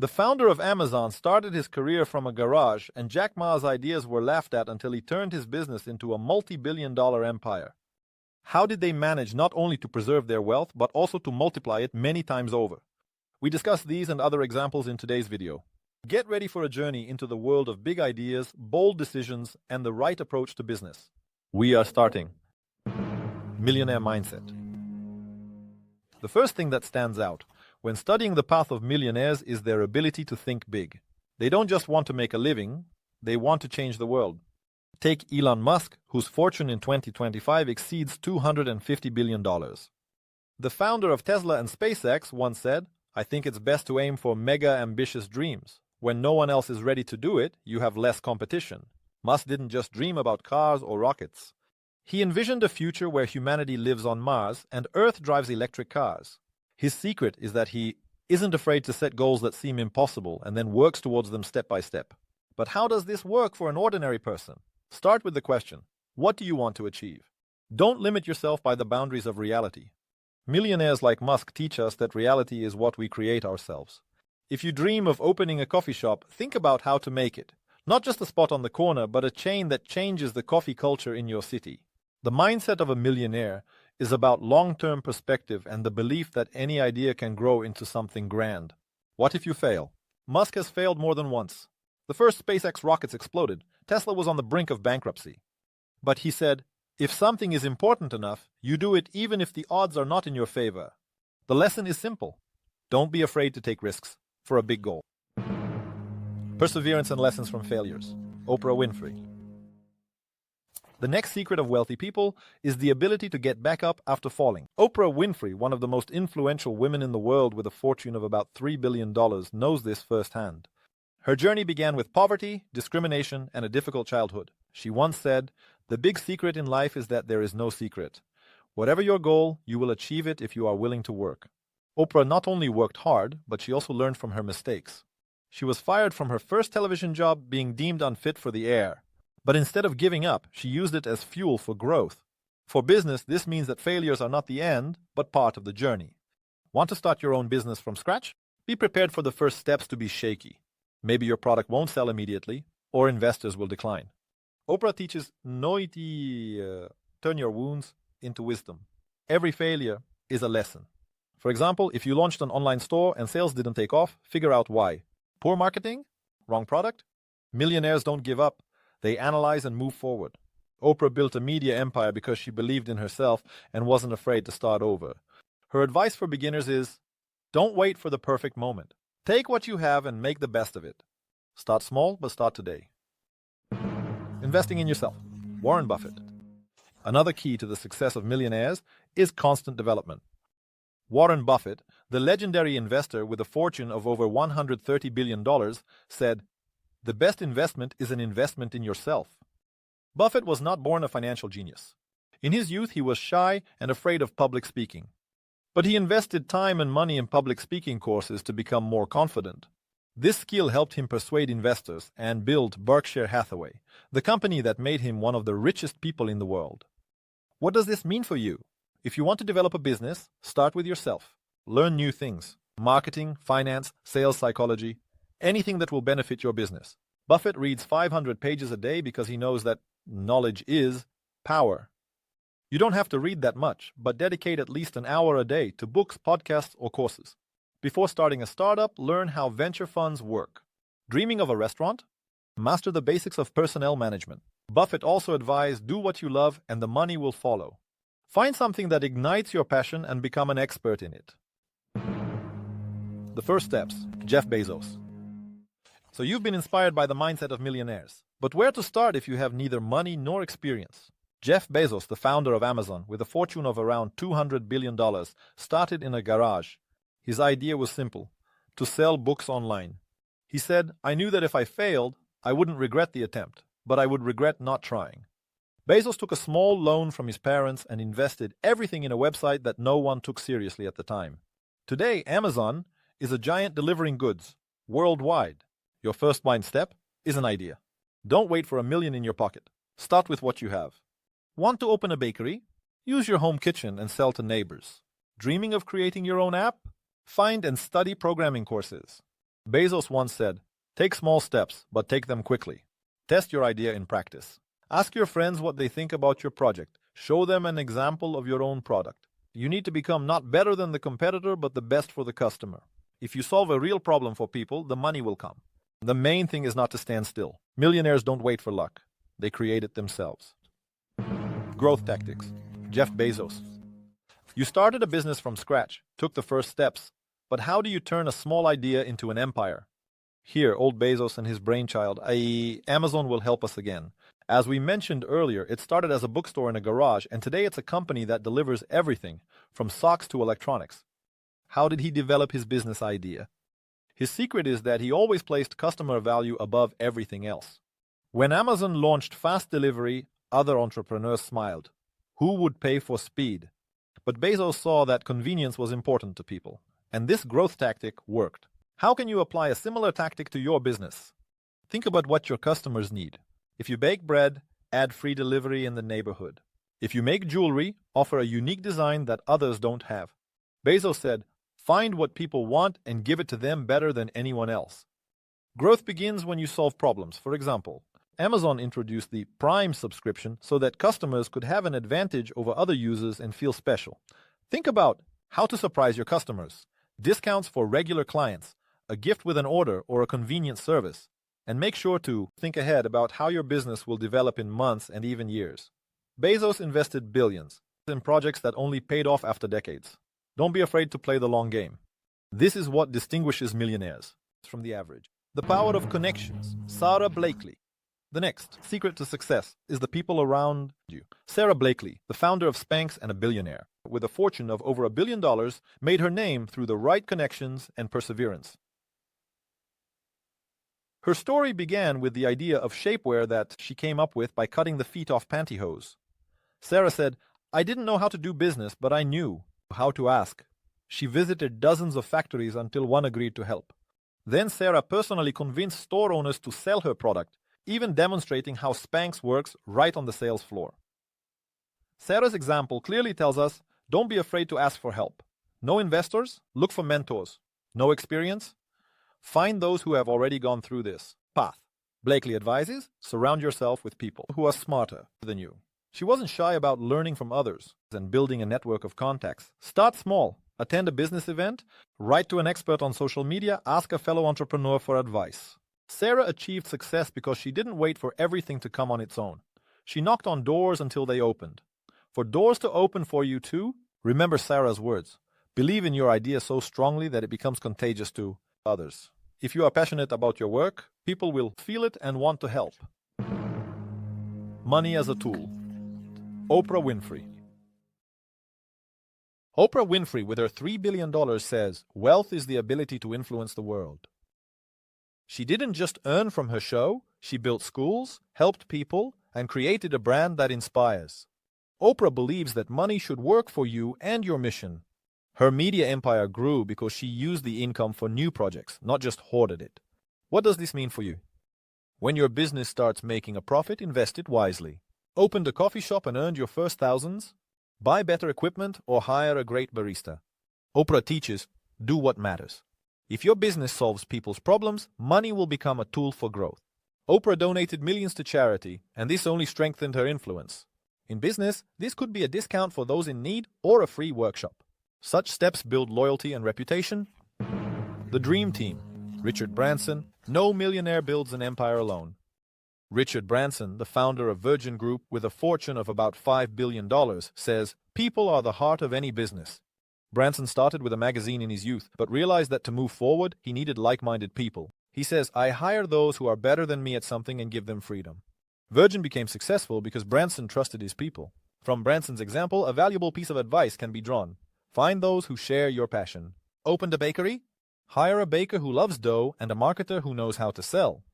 The founder of Amazon started his career from a garage, and Jack Ma's ideas were laughed at until he turned his business into a multi-billion-dollar empire. How did they manage not only to preserve their wealth, but also to multiply it many times over? We discuss these and other examples in today's video. Get ready for a journey into the world of big ideas, bold decisions, and the right approach to business. We are starting. Millionaire mindset. The first thing that stands out when studying the path of millionaires is their ability to think big. They don't just want to make a living, they want to change the world. Take Elon Musk, whose fortune in 2025 exceeds $250 billion. The founder of Tesla and SpaceX once said, "I think it's best to aim for mega-ambitious dreams. When no one else is ready to do it, you have less competition." Musk didn't just dream about cars or rockets. He envisioned a future where humanity lives on Mars and Earth drives electric cars. His secret is that he isn't afraid to set goals that seem impossible and then works towards them step by step. But how does this work for an ordinary person? Start with the question, what do you want to achieve? Don't limit yourself by the boundaries of reality. Millionaires like Musk teach us that reality is what we create ourselves. If you dream of opening a coffee shop, think about how to make it. Not just a spot on the corner, but a chain that changes the coffee culture in your city. The mindset of a millionaire is about long-term perspective and the belief that any idea can grow into something grand. What if you fail? Musk has failed more than once. The first SpaceX rockets exploded. Tesla was on the brink of bankruptcy. But he said, if something is important enough, you do it even if the odds are not in your favor. The lesson is simple. Don't be afraid to take risks for a big goal. Perseverance and lessons from failures. Oprah Winfrey. The next secret of wealthy people is the ability to get back up after falling. Oprah Winfrey, one of the most influential women in the world with a fortune of about $3 billion, knows this firsthand. Her journey began with poverty, discrimination, and a difficult childhood. She once said, "The big secret in life is that there is no secret. Whatever your goal, you will achieve it if you are willing to work." Oprah not only worked hard, but she also learned from her mistakes. She was fired from her first television job, being deemed unfit for the air. But instead of giving up, she used it as fuel for growth. For business, this means that failures are not the end, but part of the journey. Want to start your own business from scratch? Be prepared for the first steps to be shaky. Maybe your product won't sell immediately, or investors will decline. Oprah teaches turn your wounds into wisdom. Every failure is a lesson. For example, if you launched an online store and sales didn't take off, figure out why. Poor marketing? Wrong product? Millionaires don't give up. They analyze and move forward. Oprah built a media empire because she believed in herself and wasn't afraid to start over. Her advice for beginners is, don't wait for the perfect moment. Take what you have and make the best of it. Start small, but start today. Investing in yourself. Warren Buffett. Another key to the success of millionaires is constant development. Warren Buffett, the legendary investor with a fortune of over $130 billion, said, "The best investment is an investment in yourself." Buffett was not born a financial genius. In his youth, he was shy and afraid of public speaking. But he invested time and money in public speaking courses to become more confident. This skill helped him persuade investors and build Berkshire Hathaway, the company that made him one of the richest people in the world. What does this mean for you? If you want to develop a business, start with yourself. Learn new things: marketing, finance, sales psychology, anything that will benefit your business. Buffett reads 500 pages a day because he knows that knowledge is power. You don't have to read that much, but dedicate at least an hour a day to books, podcasts, or courses. Before starting a startup, learn how venture funds work. Dreaming of a restaurant? Master the basics of personnel management. Buffett also advised, do what you love and the money will follow. Find something that ignites your passion and become an expert in it. The first steps. Jeff Bezos. So you've been inspired by the mindset of millionaires. But where to start if you have neither money nor experience? Jeff Bezos, the founder of Amazon, with a fortune of around $200 billion, started in a garage. His idea was simple: to sell books online. He said, "I knew that if I failed, I wouldn't regret the attempt, but I would regret not trying." Bezos took a small loan from his parents and invested everything in a website that no one took seriously at the time. Today, Amazon is a giant delivering goods worldwide. Your first mind step is an idea. Don't wait for $1 million in your pocket. Start with what you have. Want to open a bakery? Use your home kitchen and sell to neighbors. Dreaming of creating your own app? Find and study programming courses. Bezos once said, "Take small steps, but take them quickly. Test your idea in practice. Ask your friends what they think about your project. Show them an example of your own product. You need to become not better than the competitor, but the best for the customer. If you solve a real problem for people, the money will come. The main thing is not to stand still. Millionaires don't wait for luck. They create it themselves." Growth tactics. Jeff Bezos. You started a business from scratch, took the first steps, but how do you turn a small idea into an empire? Here, old Bezos and his brainchild, i.e., Amazon, will help us again. As we mentioned earlier, it started as a bookstore in a garage, and today it's a company that delivers everything, from socks to electronics. How did he develop his business idea? His secret is that he always placed customer value above everything else. When Amazon launched fast delivery, other entrepreneurs smiled. Who would pay for speed? But Bezos saw that convenience was important to people, and this growth tactic worked. How can you apply a similar tactic to your business? Think about what your customers need. If you bake bread, add free delivery in the neighborhood. If you make jewelry, offer a unique design that others don't have. Bezos said, "Find what people want and give it to them better than anyone else." Growth begins when you solve problems. For example, Amazon introduced the Prime subscription so that customers could have an advantage over other users and feel special. Think about how to surprise your customers. Discounts for regular clients, a gift with an order, or a convenient service. And make sure to think ahead about how your business will develop in months and even years. Bezos invested billions in projects that only paid off after decades. Don't be afraid to play the long game. This is what distinguishes millionaires from the average. The power of connections. Sarah Blakely. The next secret to success is the people around you. Sarah Blakely, the founder of Spanx and a billionaire, with a fortune of over $1 billion, made her name through the right connections and perseverance. Her story began with the idea of shapewear that she came up with by cutting the feet off pantyhose. Sarah said, "I didn't know how to do business, but I knew how to ask." She visited dozens of factories until one agreed to help. Then Sarah personally convinced store owners to sell her product, even demonstrating how Spanx works right on the sales floor. Sarah's example clearly tells us, don't be afraid to ask for help. No investors? Look for mentors. No experience? Find those who have already gone through this path. Blakely advises, surround yourself with people who are smarter than you. She wasn't shy about learning from others and building a network of contacts. Start small. Attend a business event, write to an expert on social media, ask a fellow entrepreneur for advice. Sarah achieved success because she didn't wait for everything to come on its own. She knocked on doors until they opened. For doors to open for you too, remember Sarah's words. Believe in your idea so strongly that it becomes contagious to others. If you are passionate about your work, people will feel it and want to help. Money as a tool. Oprah Winfrey. Oprah Winfrey, with her $3 billion, says, "Wealth is the ability to influence the world." She didn't just earn from her show, she built schools, helped people, and created a brand that inspires. Oprah believes that money should work for you and your mission. Her media empire grew because she used the income for new projects, not just hoarded it. What does this mean for you? When your business starts making a profit, invest it wisely. Opened a coffee shop and earned your first thousands? Buy better equipment or hire a great barista. Oprah teaches, do what matters. If your business solves people's problems, money will become a tool for growth. Oprah donated millions to charity, and this only strengthened her influence. In business, this could be a discount for those in need or a free workshop. Such steps build loyalty and reputation. The Dream Team. Richard Branson. No millionaire builds an empire alone. Richard Branson, the founder of Virgin Group with a fortune of about $5 billion, says, "People are the heart of any business." Branson started with a magazine in his youth, but realized that to move forward, he needed like-minded people. He says, "I hire those who are better than me at something and give them freedom." Virgin became successful because Branson trusted his people. From Branson's example, a valuable piece of advice can be drawn. Find those who share your passion. Opened a bakery? Hire a baker who loves dough and a marketer who knows how to sell.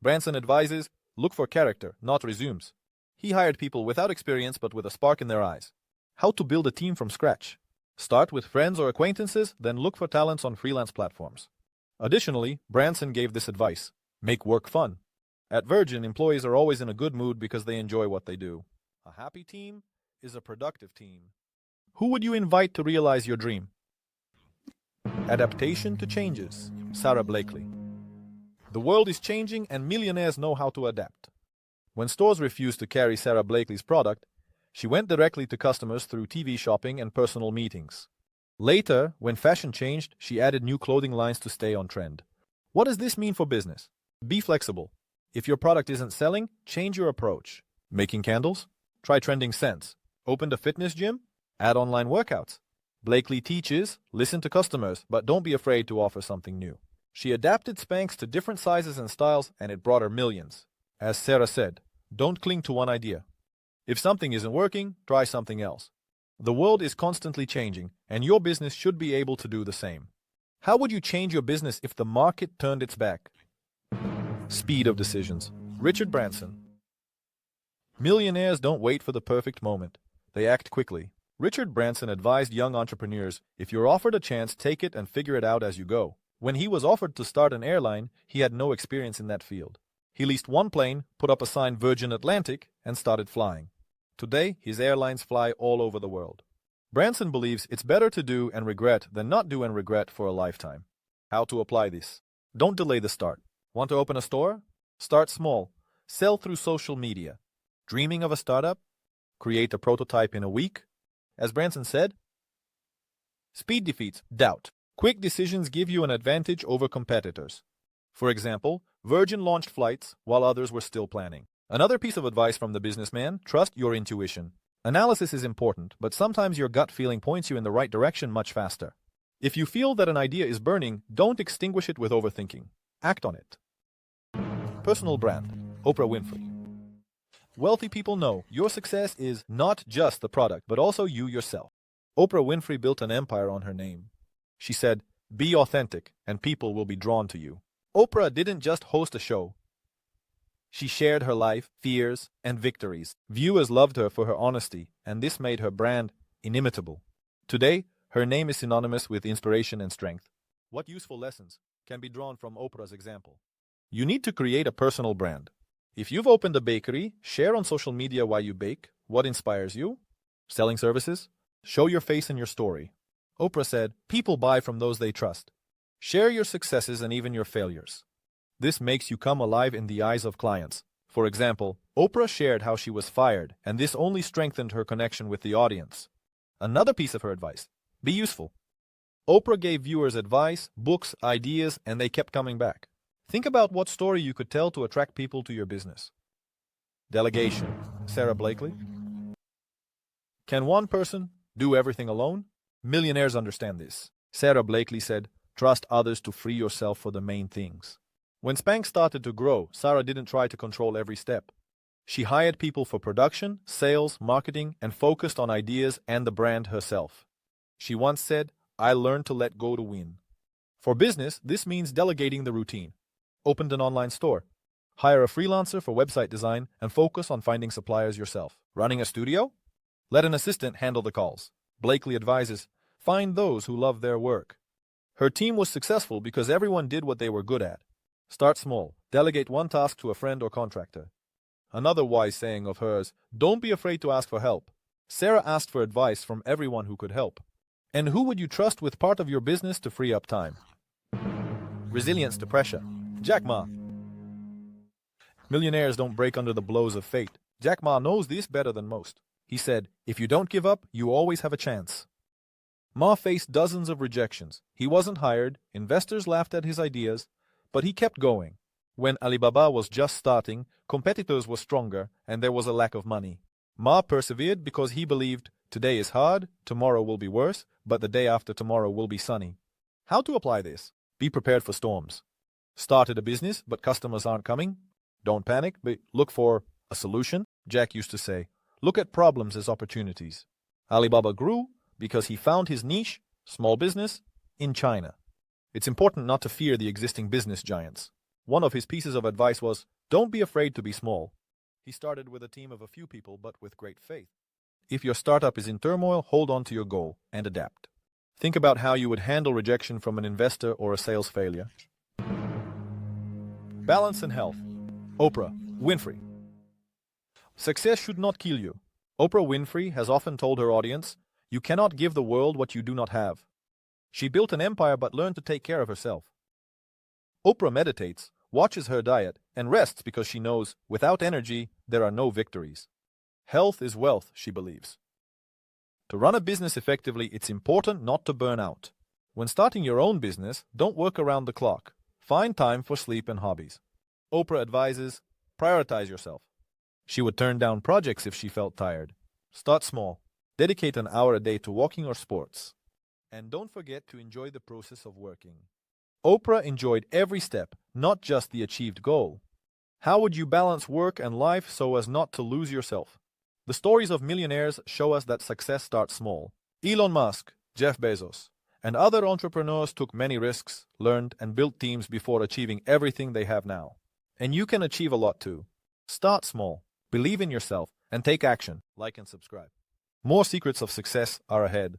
Branson advises, look for character, not resumes. He hired people without experience but with a spark in their eyes. How to build a team from scratch. Start with friends or acquaintances, then look for talents on freelance platforms. Additionally, Branson gave this advice. Make work fun. At Virgin, employees are always in a good mood because they enjoy what they do. A happy team is a productive team. Who would you invite to realize your dream? Adaptation to changes. Sarah Blakely. The world is changing and millionaires know how to adapt. When stores refused to carry Sarah Blakely's product, she went directly to customers through TV shopping and personal meetings. Later, when fashion changed, she added new clothing lines to stay on trend. What does this mean for business? Be flexible. If your product isn't selling, change your approach. Making candles? Try trending scents. Opened a fitness gym? Add online workouts. Blakely teaches, listen to customers, but don't be afraid to offer something new. She adapted Spanx to different sizes and styles, and it brought her millions. As Sarah said, don't cling to one idea. If something isn't working, try something else. The world is constantly changing, and your business should be able to do the same. How would you change your business if the market turned its back? Speed of decisions. Richard Branson. Millionaires don't wait for the perfect moment. They act quickly. Richard Branson advised young entrepreneurs, if you're offered a chance, take it and figure it out as you go. When he was offered to start an airline, he had no experience in that field. He leased one plane, put up a sign Virgin Atlantic, and started flying. Today, his airlines fly all over the world. Branson believes it's better to do and regret than not do and regret for a lifetime. How to apply this? Don't delay the start. Want to open a store? Start small. Sell through social media. Dreaming of a startup? Create a prototype in a week? As Branson said, speed defeats doubt. Quick decisions give you an advantage over competitors. For example, Virgin launched flights while others were still planning. Another piece of advice from the businessman, trust your intuition. Analysis is important, but sometimes your gut feeling points you in the right direction much faster. If you feel that an idea is burning, don't extinguish it with overthinking. Act on it. Personal brand. Oprah Winfrey. Wealthy people know your success is not just the product, but also you yourself. Oprah Winfrey built an empire on her name. She said, be authentic, and people will be drawn to you. Oprah didn't just host a show. She shared her life, fears, and victories. Viewers loved her for her honesty, and this made her brand inimitable. Today, her name is synonymous with inspiration and strength. What useful lessons can be drawn from Oprah's example? You need to create a personal brand. If you've opened a bakery, share on social media why you bake, what inspires you. Selling services? Show your face and your story. Oprah said, people buy from those they trust. Share your successes and even your failures. This makes you come alive in the eyes of clients. For example, Oprah shared how she was fired, and this only strengthened her connection with the audience. Another piece of her advice, be useful. Oprah gave viewers advice, books, ideas, and they kept coming back. Think about what story you could tell to attract people to your business. Delegation. Sarah Blakely. Can one person do everything alone? Millionaires understand this. Sarah Blakely said, trust others to free yourself for the main things. When Spanx started to grow, Sarah didn't try to control every step. She hired people for production, sales, marketing, and focused on ideas and the brand herself. She once said, I learned to let go to win. For business, this means delegating the routine. Opened an online store. Hire a freelancer for website design and focus on finding suppliers yourself. Running a studio? Let an assistant handle the calls. Blakely advises, find those who love their work. Her team was successful because everyone did what they were good at. Start small. Delegate one task to a friend or contractor. Another wise saying of hers, don't be afraid to ask for help. Sarah asked for advice from everyone who could help. And who would you trust with part of your business to free up time? Resilience to pressure. Jack Ma. Millionaires don't break under the blows of fate. Jack Ma knows this better than most. He said, if you don't give up, you always have a chance. Ma faced dozens of rejections. He wasn't hired, investors laughed at his ideas, but he kept going. When Alibaba was just starting, competitors were stronger, and there was a lack of money. Ma persevered because he believed, today is hard, tomorrow will be worse, but the day after tomorrow will be sunny. How to apply this? Be prepared for storms. Started a business, but customers aren't coming? Don't panic, but look for a solution. Jack used to say, look at problems as opportunities. Alibaba grew because he found his niche, small business, in China. It's important not to fear the existing business giants. One of his pieces of advice was, don't be afraid to be small. He started with a team of a few people, but with great faith. If your startup is in turmoil, hold on to your goal and adapt. Think about how you would handle rejection from an investor or a sales failure. Balance and health. Oprah Winfrey. Success should not kill you. Oprah Winfrey has often told her audience, you cannot give the world what you do not have. She built an empire but learned to take care of herself. Oprah meditates, watches her diet, and rests because she knows without energy, there are no victories. Health is wealth, she believes. To run a business effectively, it's important not to burn out. When starting your own business, don't work around the clock. Find time for sleep and hobbies. Oprah advises, prioritize yourself. She would turn down projects if she felt tired. Start small. Dedicate an hour a day to walking or sports. And don't forget to enjoy the process of working. Oprah enjoyed every step, not just the achieved goal. How would you balance work and life so as not to lose yourself? The stories of millionaires show us that success starts small. Elon Musk, Jeff Bezos, and other entrepreneurs took many risks, learned, and built teams before achieving everything they have now. And you can achieve a lot too. Start small, believe in yourself, and take action. Like and subscribe. More secrets of success are ahead.